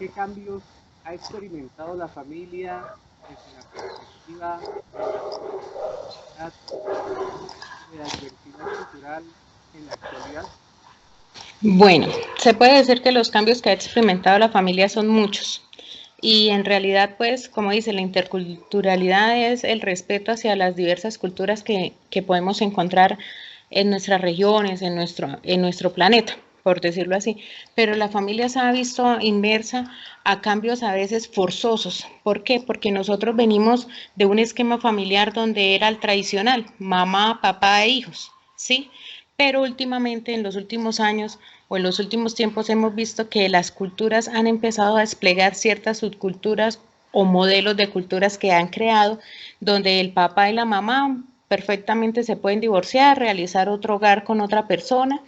¿Qué cambios ha experimentado la familia desde la perspectiva de la sostenibilidad y de la diversidad cultural en la actualidad? Bueno, se puede decir que los cambios que ha experimentado la familia son muchos. Y en realidad, pues, como dice, la interculturalidad es el respeto hacia las diversas culturas que podemos encontrar en nuestras regiones, en nuestro planeta, por decirlo así. Pero la familia se ha visto inmersa a cambios a veces forzosos. ¿Por qué? Porque nosotros venimos de un esquema familiar donde era el tradicional, mamá, papá e hijos, ¿sí? Pero últimamente, en los últimos años o en los últimos tiempos, hemos visto que las culturas han empezado a desplegar ciertas subculturas o modelos de culturas que han creado, donde el papá y la mamá perfectamente se pueden divorciar, realizar otro hogar con otra persona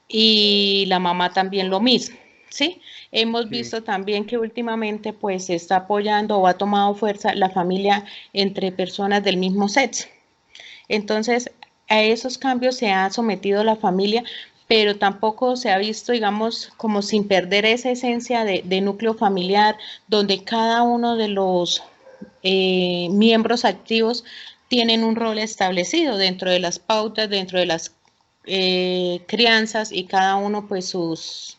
y la mamá también lo mismo, ¿sí? Hemos Sí, visto también que últimamente pues se está apoyando o ha tomado fuerza la familia entre personas del mismo sexo. Entonces, a esos cambios se ha sometido la familia, pero tampoco se ha visto, digamos, como sin perder esa esencia de núcleo familiar, donde cada uno de los miembros activos tienen un rol establecido dentro de las pautas, dentro de las crianzas y cada uno pues sus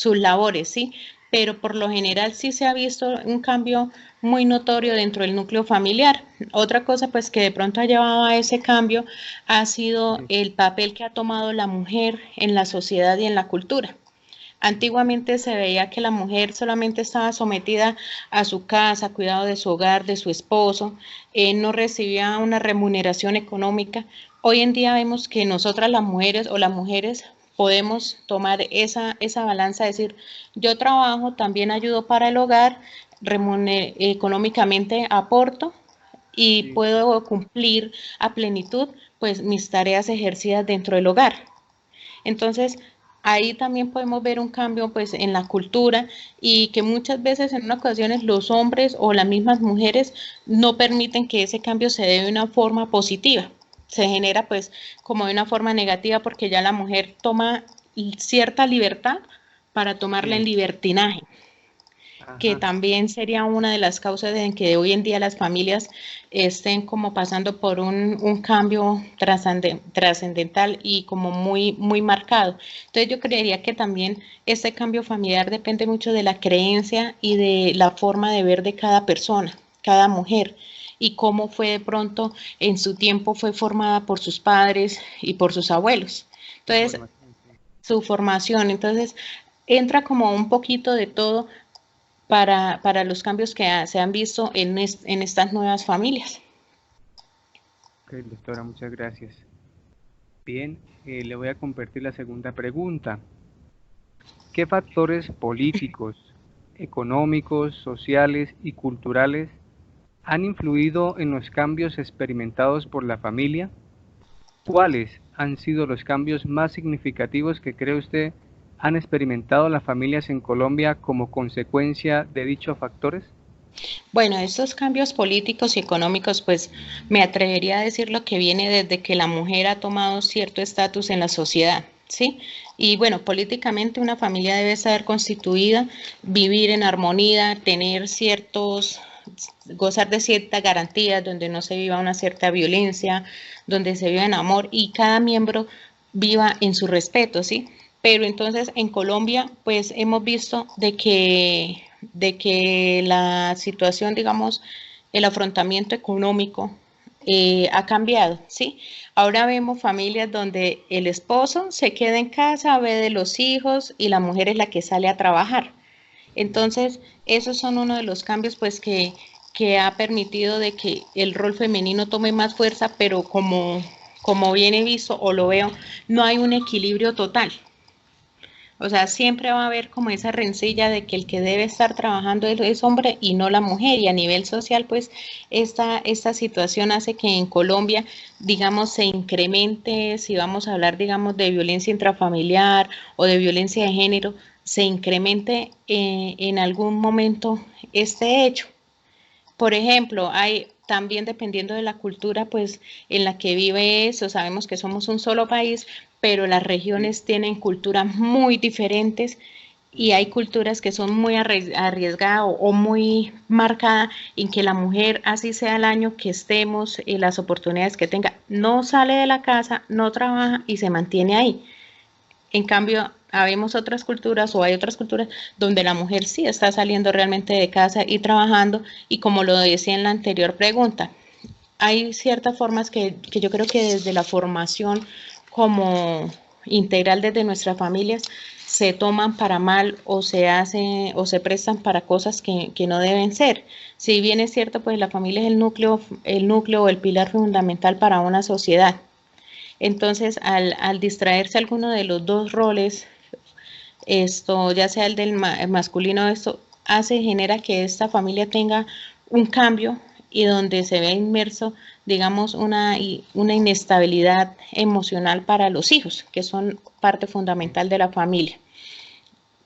labores, ¿sí? Pero por lo general sí se ha visto un cambio muy notorio dentro del núcleo familiar. Otra cosa pues que de pronto ha llevado a ese cambio ha sido sí, el papel que ha tomado la mujer en la sociedad y en la cultura. Antiguamente se veía que la mujer solamente estaba sometida a su casa, cuidado de su hogar, de su esposo, no recibía una remuneración económica. Hoy en día vemos que nosotras las mujeres o las mujeres podemos tomar esa balanza, decir, yo trabajo, también ayudo para el hogar, económicamente aporto y sí. puedo cumplir a plenitud pues mis tareas ejercidas dentro del hogar. Entonces, ahí también podemos ver un cambio pues en la cultura y que muchas veces en unas ocasiones los hombres o las mismas mujeres no permiten que ese cambio se dé de una forma positiva. Se genera pues como de una forma negativa porque ya la mujer toma cierta libertad para tomarla en Sí, libertinaje, que ajá. también sería una de las causas en que hoy en día las familias estén como pasando por un cambio trascendental y como muy marcado. Entonces yo creería que también este cambio familiar depende mucho de la creencia y de la forma de ver de cada persona, cada mujer y cómo fue de pronto en su tiempo fue formada por sus padres y por sus abuelos. Entonces, Información, sí. su formación, entonces entra como un poquito de todo para los cambios que se han visto en estas nuevas familias. Ok, doctora, muchas gracias. Bien, le voy a compartir la segunda pregunta. ¿Qué factores políticos, económicos, sociales y culturales han influido en los cambios experimentados por la familia? ¿Cuáles han sido los cambios más significativos que cree usted han experimentado las familias en Colombia como consecuencia de dichos factores? Bueno, estos cambios políticos y económicos, pues me atrevería a decir lo que viene desde que la mujer ha tomado cierto estatus en la sociedad, ¿sí? Y bueno, políticamente una familia debe estar constituida, vivir en armonía, tener gozar de ciertas garantías, donde no se viva una cierta violencia, donde se viva en amor y cada miembro viva en su respeto, ¿sí? Pero entonces en Colombia, pues hemos visto de que la situación, digamos, el afrontamiento económico ha cambiado, ¿sí? Ahora vemos familias donde el esposo se queda en casa, ve de los hijos y la mujer es la que sale a trabajar. Sí, Entonces, esos son uno de los cambios, pues, que ha permitido de que el rol femenino tome más fuerza, pero como bien he visto o lo veo, no hay un equilibrio total. O sea, siempre va a haber como esa rencilla de que el que debe estar trabajando es hombre y no la mujer. Y a nivel social, pues, esta situación hace que en Colombia, digamos, se incremente, si vamos a hablar, digamos, de violencia intrafamiliar o de violencia de género, se incremente en algún momento este hecho. Por ejemplo, hay también dependiendo de la cultura, pues en la que vive eso, sabemos que somos un solo país, pero las sí, regiones tienen culturas muy diferentes y hay culturas que son muy arriesgadas o muy marcadas en que la mujer, así sea el año que estemos y las oportunidades que tenga, no sale de la casa, no trabaja y se mantiene ahí. En cambio, habemos otras culturas o hay otras culturas donde la mujer sí está saliendo realmente de casa y trabajando, y como lo decía en la anterior pregunta, hay ciertas formas que yo creo que desde la formación como integral desde nuestras familias se toman para mal o se hace o se prestan para cosas que no deben ser. Si bien es cierto, pues la familia es el núcleo o el pilar fundamental para una sociedad. Entonces, al distraerse alguno de los dos roles, esto, ya sea el del masculino, esto genera que esta familia tenga un cambio y donde se ve inmerso, digamos, una inestabilidad emocional para los hijos, que son parte fundamental de la familia.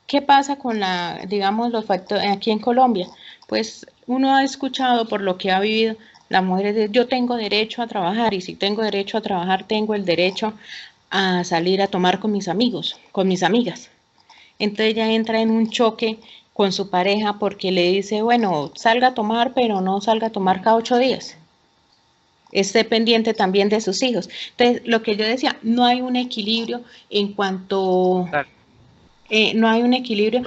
¿Qué pasa con digamos, los factores aquí en Colombia? Pues uno ha escuchado por lo que ha vivido, las mujeres de yo tengo derecho a trabajar y si tengo derecho a trabajar tengo el derecho a salir a tomar con mis amigos, con mis amigas. Entonces ella entra en un choque con su pareja porque le dice, bueno, salga a tomar, pero no salga a tomar cada 8 días. Esté pendiente también de sus hijos. Entonces, lo que yo decía, no hay un equilibrio en cuanto, no hay un equilibrio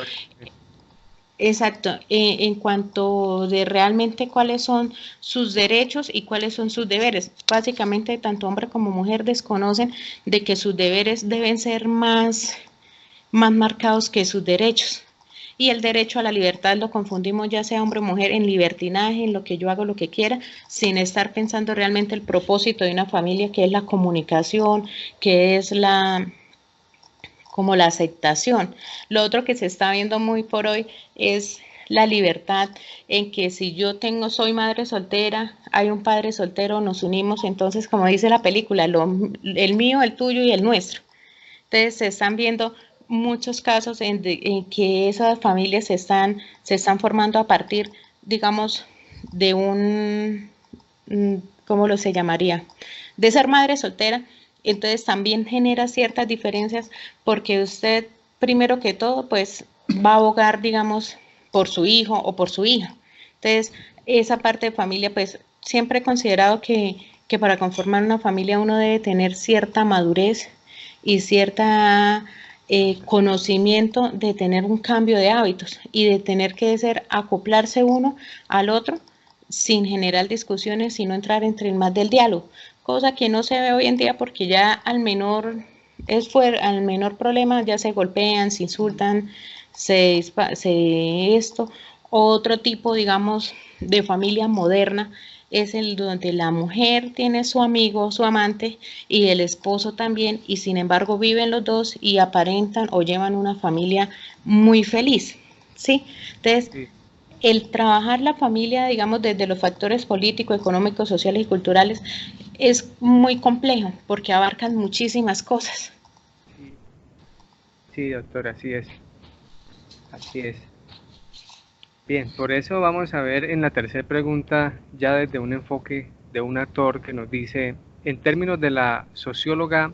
exacto, en cuanto de realmente cuáles son sus derechos y cuáles son sus deberes. Básicamente, tanto hombre como mujer desconocen de que sus deberes deben ser más marcados que sus derechos. Y el derecho a la libertad lo confundimos ya sea hombre o mujer en libertinaje, en lo que yo hago lo que quiera, sin estar pensando realmente el propósito de una familia, que es la comunicación, que es como la aceptación. Lo otro que se está viendo muy por hoy es la libertad en que si yo soy madre soltera, hay un padre soltero, nos unimos, entonces como dice la película, el mío, el tuyo y el nuestro. Entonces se están viendo muchos casos en que esas familias se están formando a partir, digamos, de ¿cómo lo se llamaría? De ser madre soltera. Entonces también genera ciertas diferencias porque usted, primero que todo, pues va a abogar, digamos, por su hijo o por su hija. Entonces, esa parte de familia, pues siempre he considerado que para conformar una familia uno debe tener cierta madurez y cierta conocimiento de tener un cambio de hábitos y de tener que acoplarse uno al otro sin generar discusiones, sino entrar entre el más del diálogo, cosa que no se ve hoy en día porque ya al menor problema ya se golpean, se insultan, esto. Otro tipo, digamos, de familia moderna es el donde la mujer tiene su amigo, su amante y el esposo también, y sin embargo viven los dos y aparentan o llevan una familia muy feliz, ¿sí? Entonces, Sí. el trabajar la familia, digamos, desde los factores políticos, económicos, sociales y culturales es muy complejo porque abarcan muchísimas cosas. Sí, sí, doctor, así es. Así es. Bien, por eso vamos a ver en la tercera pregunta, ya desde un enfoque de un actor que nos dice, en términos de la socióloga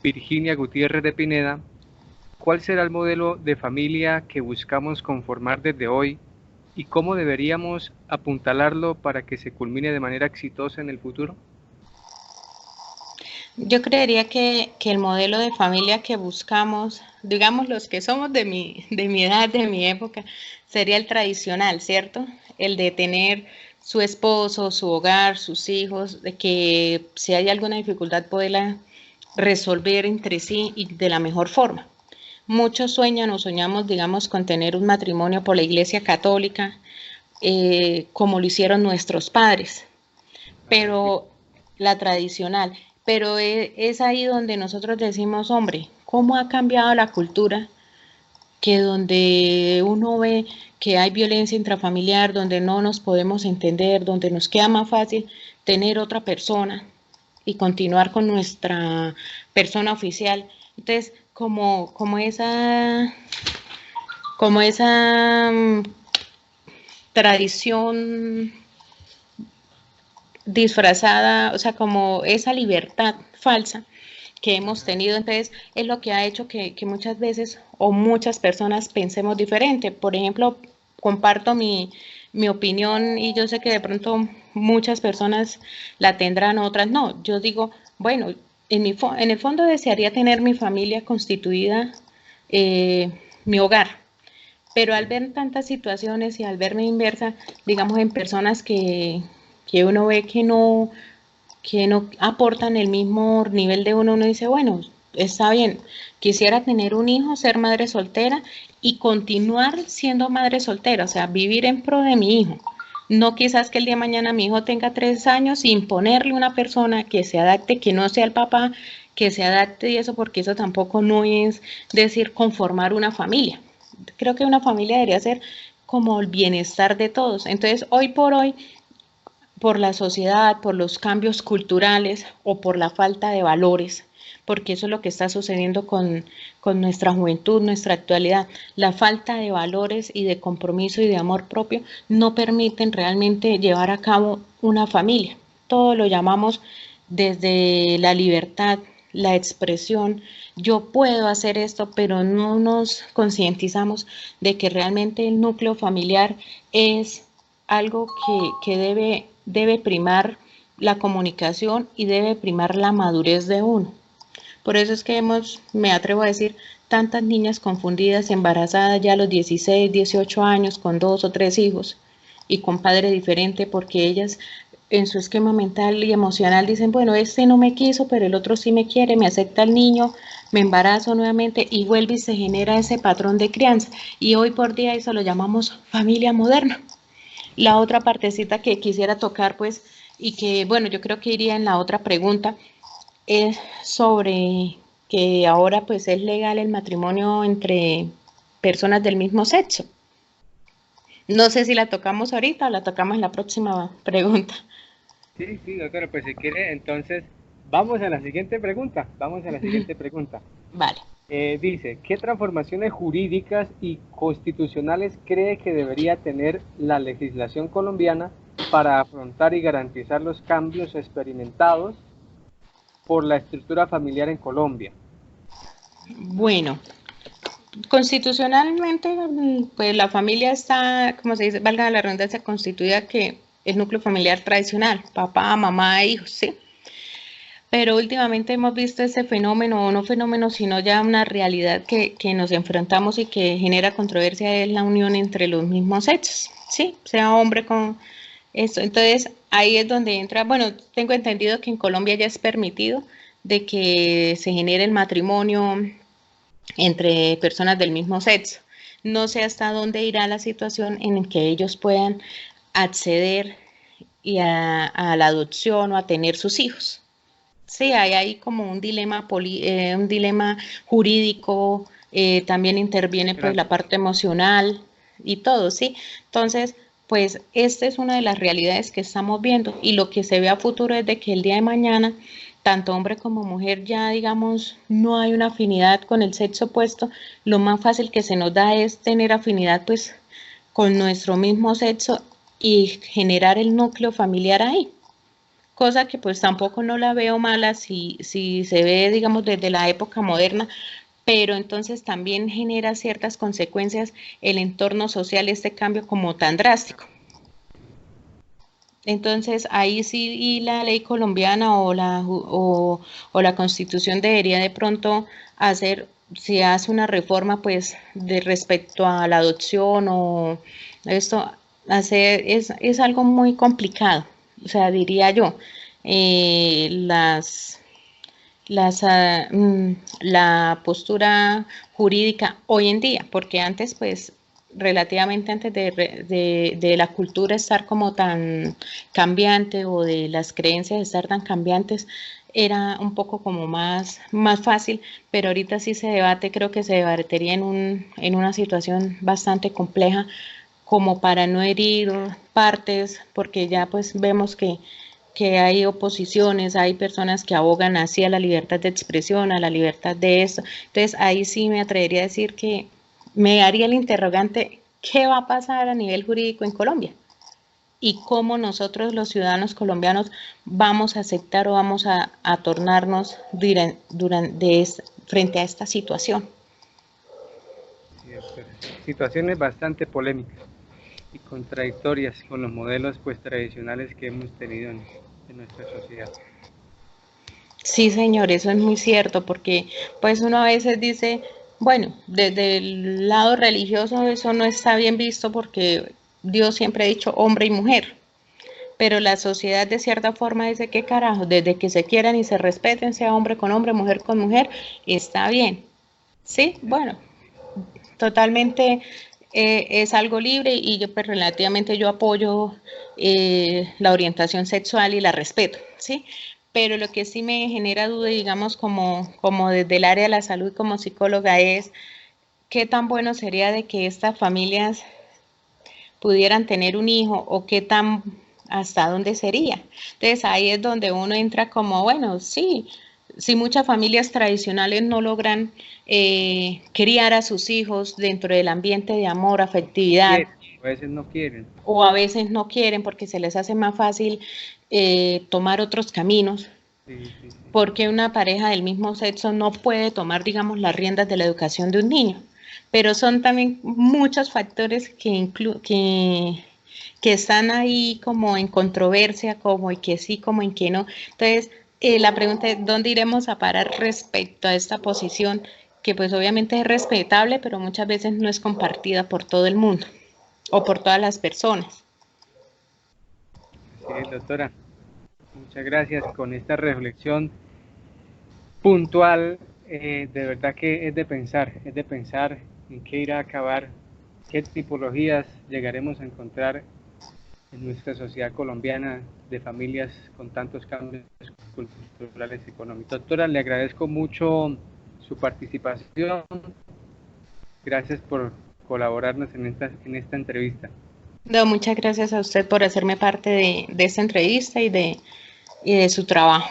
Virginia Gutiérrez de Pineda, ¿cuál será el modelo de familia que buscamos conformar desde hoy y cómo deberíamos apuntalarlo para que se culmine de manera exitosa en el futuro? Yo creería que el modelo de familia que buscamos, digamos los que somos de mi edad, de mi época, sería el tradicional, ¿cierto? El de tener su esposo, su hogar, sus hijos, de que si hay alguna dificultad poderla resolver entre sí y de la mejor forma. Muchos sueñan o soñamos, digamos, con tener un matrimonio por la Iglesia Católica, como lo hicieron nuestros padres, pero la tradicional, pero es ahí donde nosotros decimos, hombre, ¿cómo ha cambiado la cultura? Que donde uno ve que hay violencia intrafamiliar, donde no nos podemos entender, donde nos queda más fácil tener otra persona y continuar con nuestra persona oficial. Entonces, como esa tradición disfrazada, o sea, como esa libertad falsa que hemos tenido, entonces es lo que ha hecho que muchas veces o muchas personas pensemos diferente. Por ejemplo, comparto mi opinión y yo sé que de pronto muchas personas la tendrán, otras no. Yo digo, bueno, en el fondo desearía tener mi familia constituida, mi hogar, pero al ver tantas situaciones y al verme inversa, digamos, en personas que uno ve que no aportan el mismo nivel de uno, uno dice, bueno, está bien, quisiera tener un hijo, ser madre soltera y continuar siendo madre soltera, o sea, vivir en pro de mi hijo. No quizás que el día de mañana mi hijo tenga 3 años y imponerle una persona que se adapte, que no sea el papá, que se adapte y eso, porque eso tampoco no es decir conformar una familia. Creo que una familia debería ser como el bienestar de todos. Entonces, hoy por la sociedad, por los cambios culturales o por la falta de valores, porque eso es lo que está sucediendo con nuestra juventud, nuestra actualidad. La falta de valores y de compromiso y de amor propio no permiten realmente llevar a cabo una familia. Todo lo llamamos desde la libertad, la expresión. Yo puedo hacer esto, pero no nos concientizamos de que realmente el núcleo familiar es algo que debe primar la comunicación y debe primar la madurez de uno. Por eso es que me atrevo a decir, tantas niñas confundidas, embarazadas ya a los 16, 18 años, con 2 o 3 hijos y con padre diferente, porque ellas en su esquema mental y emocional dicen, bueno, este no me quiso, pero el otro sí me quiere, me acepta el niño, me embarazo nuevamente y vuelve y se genera ese patrón de crianza. Y hoy por día eso lo llamamos familia moderna. La otra partecita que quisiera tocar, pues, y que, bueno, yo creo que iría en la otra pregunta, es sobre que ahora, pues, es legal el matrimonio entre personas del mismo sexo. No sé si la tocamos ahorita o la tocamos en la próxima pregunta. Sí, sí, doctora, pues si quiere, entonces vamos a la siguiente pregunta. Vamos a la siguiente pregunta. Vale. Dice, ¿qué transformaciones jurídicas y constitucionales cree que debería tener la legislación colombiana para afrontar y garantizar los cambios experimentados por la estructura familiar en Colombia? Bueno, constitucionalmente, pues la familia está, como se dice, valga la redundancia, constituida que el núcleo familiar tradicional, papá, mamá, hijos, ¿sí? Pero últimamente hemos visto ese fenómeno, o no fenómeno, sino ya una realidad que nos enfrentamos y que genera controversia, es la unión entre los mismos sexos, ¿sí? Sea hombre con esto. Entonces, ahí es donde entra, bueno, tengo entendido que en Colombia ya es permitido de que se genere el matrimonio entre personas del mismo sexo. No sé hasta dónde irá la situación en que ellos puedan acceder a la adopción o a tener sus hijos. Sí, hay ahí como un dilema jurídico, también interviene pues la Gracias. parte emocional y todo, ¿sí? Entonces, pues esta es una de las realidades que estamos viendo y lo que se ve a futuro es de que el día de mañana, tanto hombre como mujer ya digamos no hay una afinidad con el sexo opuesto, lo más fácil que se nos da es tener afinidad pues con nuestro mismo sexo y generar el núcleo familiar ahí, cosa que pues tampoco no la veo mala si se ve, digamos, desde la época moderna, pero entonces también genera ciertas consecuencias el entorno social, este cambio como tan drástico. Entonces ahí sí y la ley colombiana o la constitución debería de pronto hacer, si hace una reforma pues de respecto a la adopción o esto, hacer, es algo muy complicado, o sea, diría yo, la postura jurídica hoy en día, porque antes pues relativamente antes de la cultura estar como tan cambiante o de las creencias estar tan cambiantes, era un poco como más fácil, pero ahorita sí se debate, creo que se debatería en una situación bastante compleja como para no herir partes, porque ya pues vemos que hay oposiciones, hay personas que abogan hacia la libertad de expresión, a la libertad de esto. Entonces ahí sí me atrevería a decir que me haría el interrogante, ¿qué va a pasar a nivel jurídico en Colombia? y cómo nosotros los ciudadanos colombianos vamos a aceptar o vamos a tornarnos frente a esta situación. Sí, doctora. Situaciones bastante polémicas y contradictorias con los modelos pues tradicionales que hemos tenido en nuestra sociedad. Sí, señor, eso es muy cierto, porque pues uno a veces dice, bueno, desde el lado religioso eso no está bien visto porque Dios siempre ha dicho hombre y mujer, pero la sociedad de cierta forma dice, ¿qué carajo? Desde que se quieran y se respeten, sea hombre con hombre, mujer con mujer, está bien. Sí, bueno, totalmente es algo libre y yo pues relativamente yo apoyo la orientación sexual y la respeto, ¿sí? Pero lo que sí me genera duda, digamos, como desde el área de la salud como psicóloga es qué tan bueno sería de que estas familias pudieran tener un hijo o qué tan hasta dónde sería. Entonces ahí es donde uno entra como, bueno, sí, si muchas familias tradicionales no logran criar a sus hijos dentro del ambiente de amor, afectividad, A veces no quieren. o a veces no quieren porque se les hace más fácil tomar otros caminos, Sí, sí, sí. porque una pareja del mismo sexo no puede tomar, digamos, las riendas de la educación de un niño. Pero son también muchos factores que están ahí como en controversia, como y que sí, como en que no. Entonces, la pregunta es, ¿dónde iremos a parar respecto a esta posición que pues obviamente es respetable, pero muchas veces no es compartida por todo el mundo o por todas las personas? Así es, doctora. Muchas gracias con esta reflexión puntual. De verdad que es de pensar en qué irá a acabar, qué tipologías llegaremos a encontrar en nuestra sociedad colombiana de familias con tantos cambios culturales y económicos. Doctora, le agradezco mucho su participación. Gracias por colaborarnos en esta entrevista. No, muchas gracias a usted por hacerme parte de esta entrevista y de su trabajo.